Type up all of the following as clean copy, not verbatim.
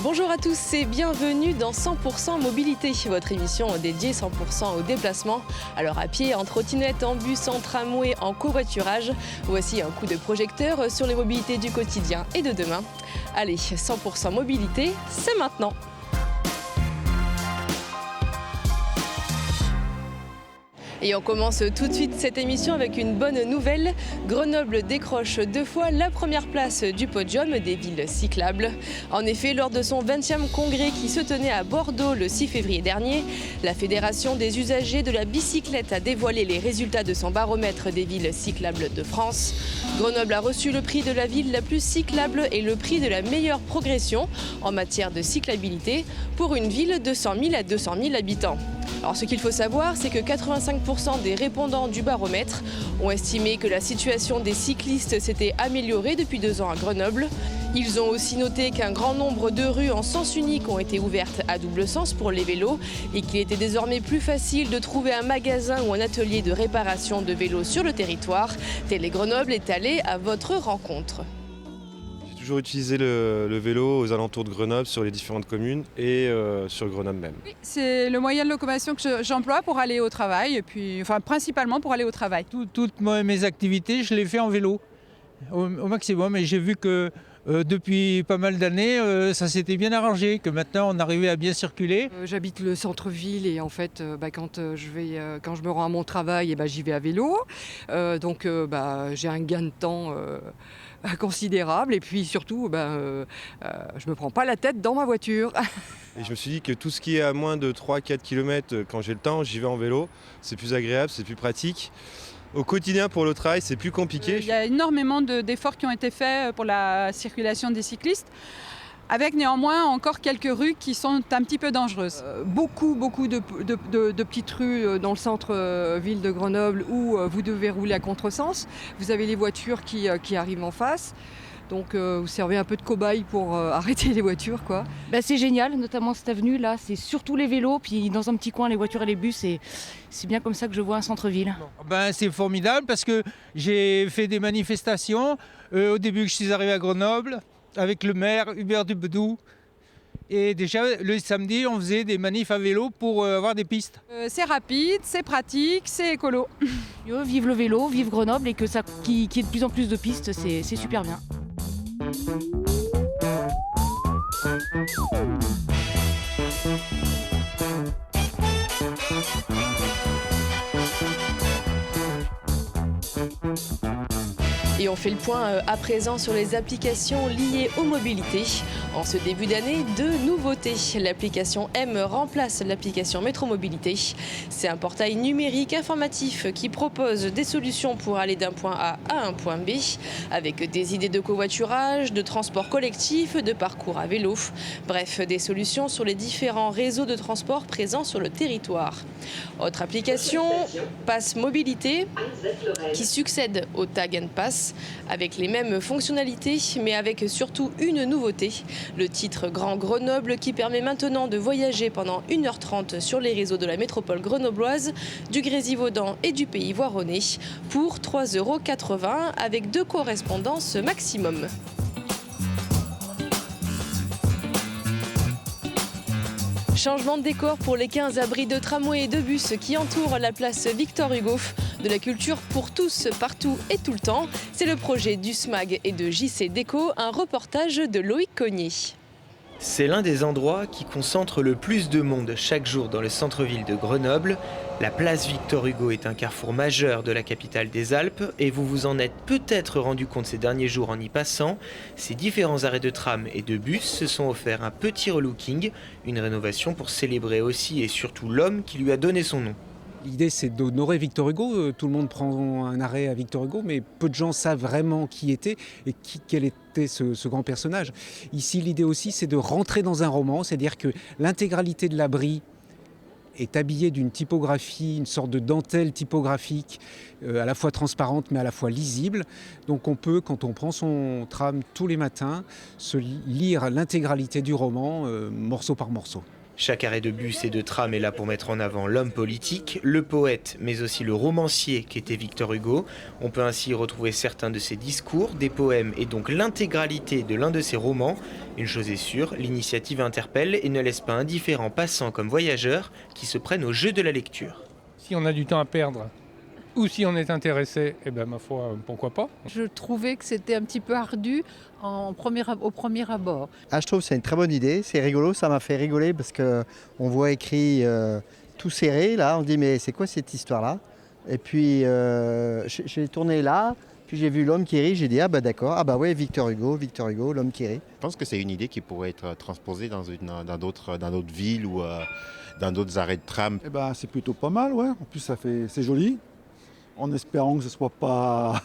Bonjour à tous et bienvenue dans 100% Mobilité, votre émission dédiée 100% au déplacement. Alors à pied, en trottinette, en bus, en tramway, en covoiturage. Voici un coup de projecteur sur les mobilités du quotidien et de demain. Allez, 100% Mobilité, c'est maintenant. Et on commence tout de suite cette émission avec une bonne nouvelle. Grenoble décroche 2 fois la première place du podium des villes cyclables. En effet, lors de son 20e congrès qui se tenait à Bordeaux le 6 février dernier, la Fédération des usagers de la bicyclette a dévoilé les résultats de son baromètre des villes cyclables de France. Grenoble a reçu le prix de la ville la plus cyclable et le prix de la meilleure progression en matière de cyclabilité pour une ville de 100 000 à 200 000 habitants. Alors ce qu'il faut savoir, c'est que 85% des répondants du baromètre ont estimé que la situation des cyclistes s'était améliorée depuis 2 ans à Grenoble. Ils ont aussi noté qu'un grand nombre de rues en sens unique ont été ouvertes à double sens pour les vélos et qu'il était désormais plus facile de trouver un magasin ou un atelier de réparation de vélos sur le territoire. Télé Grenoble est allé à votre rencontre. J'ai toujours utilisé le vélo aux alentours de Grenoble, sur les différentes communes et sur Grenoble même. Oui, c'est le moyen de locomotion que j'emploie pour aller au travail, et puis, principalement pour aller au travail. Toutes mes activités, je les fais en vélo, au maximum. Et j'ai vu que depuis pas mal d'années, ça s'était bien arrangé, que maintenant on arrivait à bien circuler. J'habite le centre-ville et en fait, quand je me rends à mon travail, j'y vais à vélo. Donc j'ai un gain de temps considérable et puis surtout, je me prends pas la tête dans ma voiture. Et je me suis dit que tout ce qui est à moins de 3-4 km, quand j'ai le temps, j'y vais en vélo. C'est plus agréable, c'est plus pratique. Au quotidien, pour le travail, c'est plus compliqué. Il y a énormément d'efforts qui ont été faits pour la circulation des cyclistes, avec néanmoins encore quelques rues qui sont un petit peu dangereuses. Beaucoup de petites rues dans le centre-ville de Grenoble où vous devez rouler à contresens. Vous avez les voitures qui arrivent en face. Donc vous servez un peu de cobaye pour arrêter les voitures, quoi. C'est génial, notamment cette avenue là, c'est surtout les vélos, puis dans un petit coin les voitures et les bus, et c'est bien comme ça que je vois un centre-ville. C'est formidable parce que j'ai fait des manifestations au début que je suis arrivé à Grenoble avec le maire Hubert Dubedou. Et déjà le samedi on faisait des manifs à vélo pour avoir des pistes. C'est rapide, c'est pratique, c'est écolo. Vive le vélo, vive Grenoble, et que ça qu'il y ait de plus en plus de pistes, c'est super bien. Et on fait le point à présent sur les applications liées aux mobilités. En ce début d'année, 2 nouveautés. L'application M remplace l'application Métro Mobilité. C'est un portail numérique informatif qui propose des solutions pour aller d'un point A à un point B, avec des idées de covoiturage, de transport collectif, de parcours à vélo. Bref, des solutions sur les différents réseaux de transport présents sur le territoire. Autre application, Pass Mobilité, qui succède au Tag and Pass, avec les mêmes fonctionnalités, mais avec surtout une nouveauté. Le titre Grand Grenoble qui permet maintenant de voyager pendant 1h30 sur les réseaux de la métropole grenobloise, du Grésivaudan et du Pays Voironnais pour 3,80 € avec 2 correspondances maximum. Changement de décor pour les 15 abris de tramway et de bus qui entourent la place Victor Hugo. De la culture pour tous, partout et tout le temps. C'est le projet du SMAG et de JC Déco, un reportage de Loïc Cognier. C'est l'un des endroits qui concentre le plus de monde chaque jour dans le centre-ville de Grenoble. La place Victor Hugo est un carrefour majeur de la capitale des Alpes et vous vous en êtes peut-être rendu compte ces derniers jours en y passant. Ces différents arrêts de tram et de bus se sont offerts un petit relooking, une rénovation pour célébrer aussi et surtout l'homme qui lui a donné son nom. L'idée, c'est d'honorer Victor Hugo. Tout le monde prend un arrêt à Victor Hugo, mais peu de gens savent vraiment qui était et quel était ce grand personnage. Ici, l'idée aussi, c'est de rentrer dans un roman, c'est-à-dire que l'intégralité de l'abri est habillée d'une typographie, une sorte de dentelle typographique, à la fois transparente mais à la fois lisible. Donc on peut, quand on prend son tram tous les matins, se lire l'intégralité du roman, morceau par morceau. Chaque arrêt de bus et de tram est là pour mettre en avant l'homme politique, le poète, mais aussi le romancier qu'était Victor Hugo. On peut ainsi y retrouver certains de ses discours, des poèmes et donc l'intégralité de l'un de ses romans. Une chose est sûre, l'initiative interpelle et ne laisse pas indifférents passants comme voyageurs qui se prennent au jeu de la lecture. Si on a du temps à perdre ou si on est intéressé, eh ben ma foi, pourquoi pas. Je trouvais que c'était un petit peu ardu au premier abord. Je trouve que c'est une très bonne idée, c'est rigolo, ça m'a fait rigoler parce qu'on voit écrit tout serré, là, on dit mais c'est quoi cette histoire-là? Et puis j'ai tourné là, puis j'ai vu l'homme qui rit, j'ai dit ah bah d'accord, ah bah ouais Victor Hugo, l'homme qui rit. Je pense que c'est une idée qui pourrait être transposée dans d'autres villes ou dans d'autres arrêts de tram. Eh ben, c'est plutôt pas mal, ouais. En plus c'est joli, en espérant que ce ne soit pas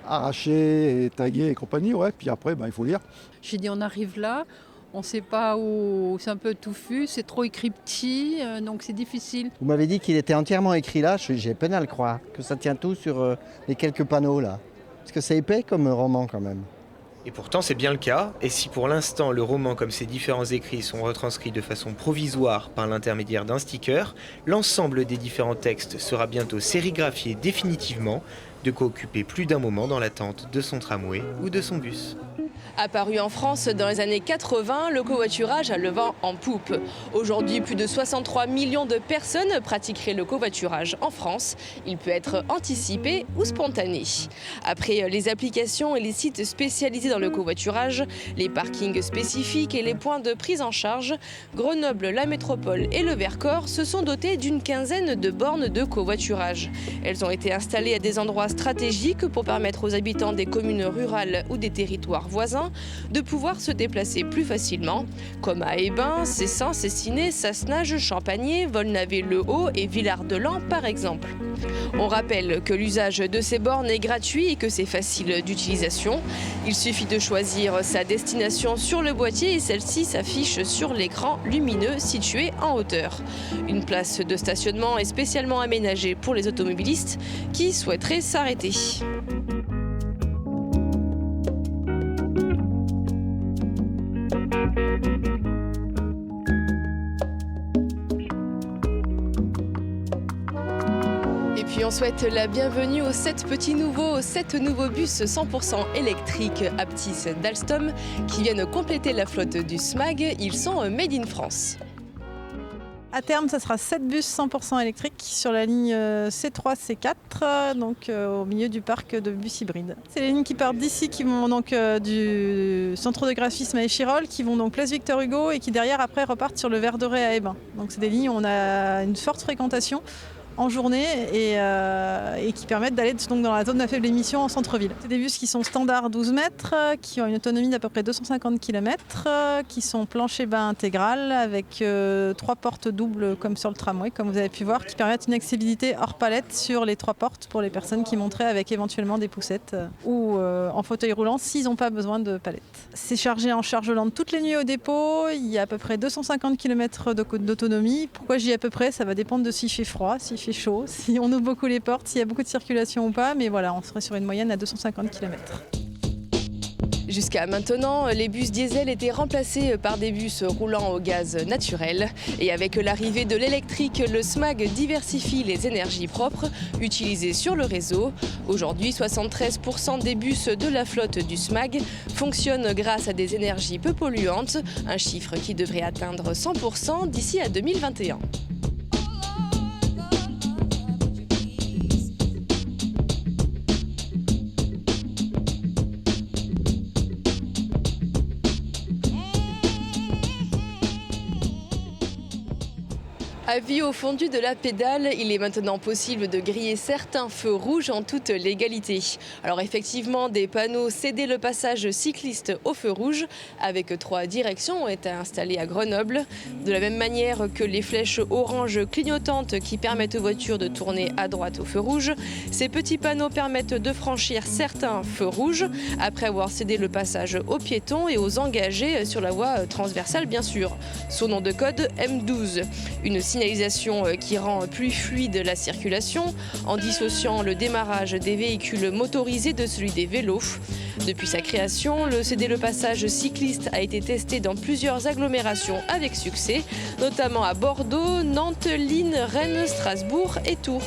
arraché et tagué et compagnie, ouais. Puis après, il faut lire. J'ai dit on arrive là, on ne sait pas où, c'est un peu touffu, c'est trop écrit petit, donc c'est difficile. Vous m'avez dit qu'il était entièrement écrit là, j'ai peine à le croire, que ça tient tout sur les quelques panneaux là. Parce que c'est épais comme roman quand même. Et pourtant c'est bien le cas, et si pour l'instant le roman comme ses différents écrits sont retranscrits de façon provisoire par l'intermédiaire d'un sticker, l'ensemble des différents textes sera bientôt sérigraphié définitivement, de quoi occuper plus d'un moment dans l'attente de son tramway ou de son bus. Apparu en France dans les années 80, le covoiturage a le vent en poupe. Aujourd'hui, plus de 63 millions de personnes pratiqueraient le covoiturage en France. Il peut être anticipé ou spontané. Après les applications et les sites spécialisés dans le covoiturage, les parkings spécifiques et les points de prise en charge, Grenoble, la métropole et le Vercors se sont dotés d'une quinzaine de bornes de covoiturage. Elles ont été installées à des endroits stratégiques pour permettre aux habitants des communes rurales ou des territoires voisins de pouvoir se déplacer plus facilement, comme à Hébin, Cessan, Cessiné, Sassenage, Champagné, Volnavé-le-Haut et Villard-de-Lans par exemple. On rappelle que l'usage de ces bornes est gratuit et que c'est facile d'utilisation. Il suffit de choisir sa destination sur le boîtier et celle-ci s'affiche sur l'écran lumineux situé en hauteur. Une place de stationnement est spécialement aménagée pour les automobilistes qui souhaiteraient s'arrêter. Et puis on souhaite la bienvenue aux 7 nouveaux bus 100% électriques Aptis d'Alstom qui viennent compléter la flotte du SMAG. Ils sont made in France. À terme, ça sera 7 bus 100% électriques sur la ligne C3, C4, donc au milieu du parc de bus hybrides. C'est les lignes qui partent d'ici, qui vont donc du centre de graphisme à Échirolles, qui vont donc place Victor Hugo et qui derrière après repartent sur le Ver de Ré à Hébin. Donc c'est des lignes où on a une forte fréquentation en journée et qui permettent d'aller donc dans la zone à faible émission en centre-ville. C'est des bus qui sont standards 12 mètres, qui ont une autonomie d'à peu près 250 km, qui sont plancher bas intégral avec 3 portes doubles comme sur le tramway, comme vous avez pu voir, qui permettent une accessibilité hors palette sur les 3 portes pour les personnes qui monteraient avec éventuellement des poussettes ou en fauteuil roulant s'ils n'ont pas besoin de palette. C'est chargé en charge lente toutes les nuits au dépôt, il y a à peu près 250 km d'autonomie. Pourquoi je dis à peu près? Ça va dépendre de s'il fait froid, s'il fait chaud, si on ouvre beaucoup les portes, s'il y a beaucoup de circulation ou pas, mais voilà, on serait sur une moyenne à 250 km. Jusqu'à maintenant, les bus diesel étaient remplacés par des bus roulant au gaz naturel. Et avec l'arrivée de l'électrique, le SMAG diversifie les énergies propres utilisées sur le réseau. Aujourd'hui, 73% des bus de la flotte du SMAG fonctionnent grâce à des énergies peu polluantes, un chiffre qui devrait atteindre 100% d'ici à 2021. Avis au fondu de la pédale, il est maintenant possible de griller certains feux rouges en toute légalité. Alors effectivement, des panneaux céder le passage cycliste au feu rouge avec 3 directions ont été installés à Grenoble. De la même manière que les flèches orange clignotantes qui permettent aux voitures de tourner à droite au feu rouge, ces petits panneaux permettent de franchir certains feux rouges après avoir cédé le passage aux piétons et aux engagés sur la voie transversale bien sûr. Son nom de code M12. Une signalisation qui rend plus fluide la circulation en dissociant le démarrage des véhicules motorisés de celui des vélos. Depuis sa création, le CD Le Passage cycliste a été testé dans plusieurs agglomérations avec succès, notamment à Bordeaux, Nantes, Lille, Rennes, Strasbourg et Tours.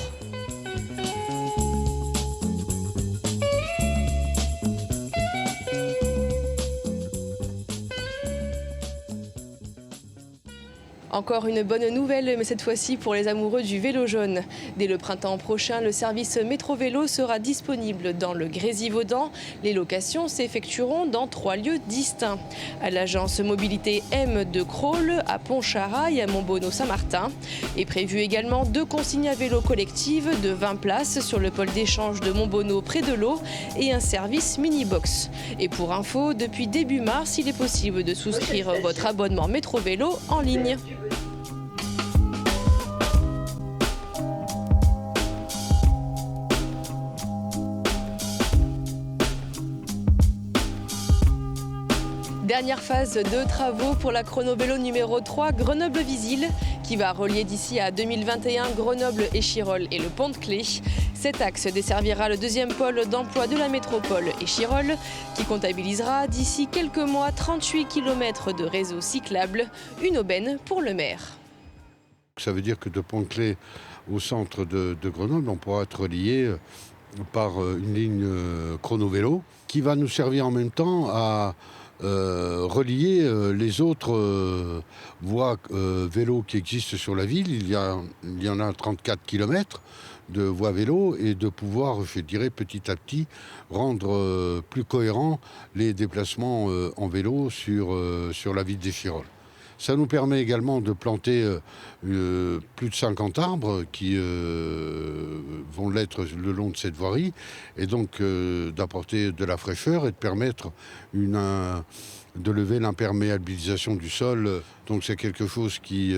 Encore une bonne nouvelle, mais cette fois-ci pour les amoureux du vélo jaune. Dès le printemps prochain, le service métro vélo sera disponible dans le Grésivaudan. Les locations s'effectueront dans 3 lieux distincts. À l'agence mobilité M de Crolles, à Pontcharrat et à Montbonneau-Saint-Martin. Est prévu également 2 consignes à vélo collectives de 20 places sur le pôle d'échange de Montbonneau près de l'eau et un service mini-box. Et pour info, depuis début mars, il est possible de souscrire votre abonnement métro vélo en ligne. Dernière phase de travaux pour la chrono-vélo numéro 3 Grenoble-Visil qui va relier d'ici à 2021 Grenoble, Échirolles et le Pont-de-Clé. Cet axe desservira le 2e pôle d'emploi de la métropole Échirolles qui comptabilisera d'ici quelques mois 38 km de réseau cyclable, une aubaine pour le maire. Ça veut dire que de Pont-de-Clé au centre de Grenoble, on pourra être relié par une ligne chrono-vélo qui va nous servir en même temps à relier les autres voies vélo qui existent sur la ville. Il y en a 34 km de voies vélo et de pouvoir, je dirais, petit à petit rendre plus cohérents les déplacements en vélo sur la ville d'Échirolles. Ça nous permet également de planter plus de 50 arbres qui vont l'être le long de cette voirie et donc d'apporter de la fraîcheur et de permettre de lever l'imperméabilisation du sol. Donc c'est quelque chose qui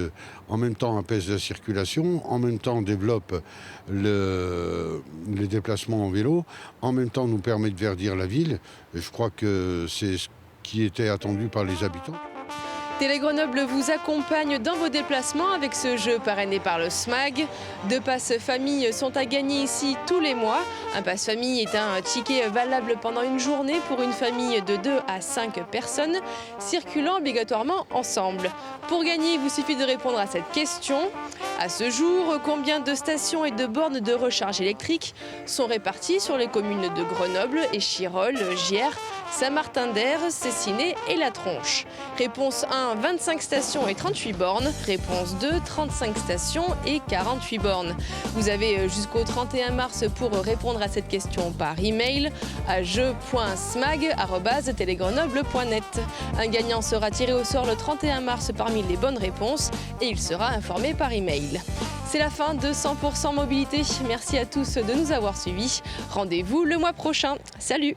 en même temps apaise la circulation, en même temps développe les déplacements en vélo, en même temps nous permet de verdir la ville. Et je crois que c'est ce qui était attendu par les habitants. Télé Grenoble vous accompagne dans vos déplacements avec ce jeu parrainé par le SMAG. 2 passes famille sont à gagner ici tous les mois. Un pass famille est un ticket valable pendant une journée pour une famille de 2 à 5 personnes, circulant obligatoirement ensemble. Pour gagner, il vous suffit de répondre à cette question. À ce jour, combien de stations et de bornes de recharge électrique sont réparties sur les communes de Grenoble, Échirolles, Giers, Saint-Martin-d'Air, Cessiné et La Tronche? Réponse 1, 25 stations et 38 bornes. Réponse 2, 35 stations et 48 bornes. Vous avez jusqu'au 31 mars pour répondre à cette question par email à jeu.smag@telegrenoble.net. Un gagnant sera tiré au sort le 31 mars parmi les bonnes réponses et il sera informé par email. C'est la fin de 100% mobilité. Merci à tous de nous avoir suivis. Rendez-vous le mois prochain. Salut!